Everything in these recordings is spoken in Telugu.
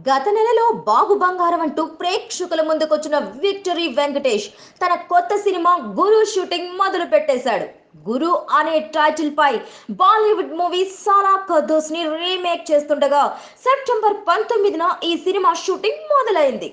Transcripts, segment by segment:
గత నెలలో బాబు బంగారం అంటూ ప్రేక్షకుల ముందుకొచ్చిన విక్టరీ వెంకటేష్ తన కొత్త సినిమా గురు షూటింగ్ మొదలు పెట్టేశాడు. గురు అనే టైటిల్ పై బాలీవుడ్ మూవీ సాలా ఖద్దోస్ ని రీమేక్ చేస్తుండగా సెప్టెంబర్ 19న ఈ సినిమా షూటింగ్ మొదలైంది.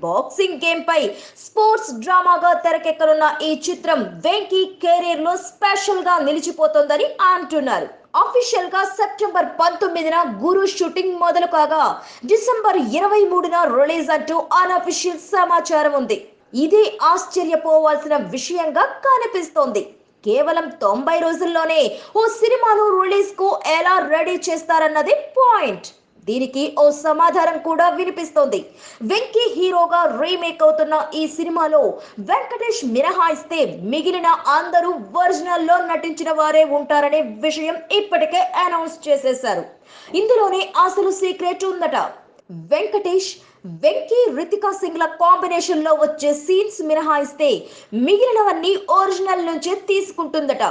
బాక్సింగ్ గేమ్ పై స్పోర్ట్స్ డ్రామాగా తెరకెక్కనున్న ఈ చిత్రం వెంకీ కెరీర్ లో స్పెషల్ గా నిలిచిపోతోందని అంటున్నారు. అఫీషియల్ గా సెప్టెంబర్ 19న గురు షూటింగ్ మొదలు కాగా డిసెంబర్ 23న రిలీజ్ అంటూ అన్అఫీషియల్ సమాచారం ఉంది. ఇదే ఆశ్చర్యపోవాల్సిన విషయంగా కనిపిస్తోంది. కేవలం 90 రోజుల్లోనే ఓ సినిమాను రిలీజ్ కు ఎలా రెడీ చేస్తారన్నది పాయింట్. దీనికి ఓ సమాధానం కూడా వినిపిస్తోంది. వెంకీ హీరోగా రీమేక్ అవుతున్న ఈ సినిమాలో వెంకటేష్ మినహాయిస్తే మిగిలిన అందరూ ఒరిజినల్ లో నటించిన వారే ఉంటారనే విషయం ఇప్పటికే అనౌన్స్ చేసేశారు. ఇందులోనే అసలు సీక్రెట్ ఉందట. వెంకటేష్ వెంకీ రితికా సింగ్ ల కాంబినేషన్ లో వచ్చే సీన్స్ మినహాయిస్తే మిగిలినవన్నీ ఒరిజినల్ నుంచే తీసుకుంటుందట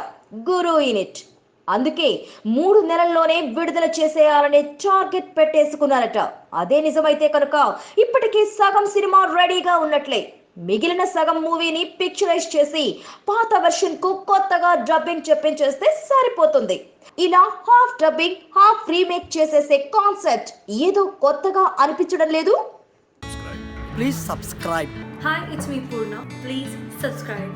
గురు యూనిట్. అందుకే 3 నెలల్లోనే విడుదల చేసేయాలనే టార్గెట్ పెట్టేసుకున్నారట. అదే నిజమైతే కనుక ఇప్పటికే సగం సినిమా రెడీగా ఉన్నట్లే. మిగిలిన సగం మూవీని పిక్చరైజ్ చేసి పాత వెర్షన్ కు కొత్తగా డబ్బింగ్ చెప్పించేస్తే సరిపోతుంది. ఇలా హాఫ్ డబ్బింగ్ హాఫ్ రీమేక్ చేసేసే కాన్సెప్ట్ ఏదో కొత్తగా అనిపించడం లేదు. Please subscribe. Hi, it's me Purna. Please subscribe.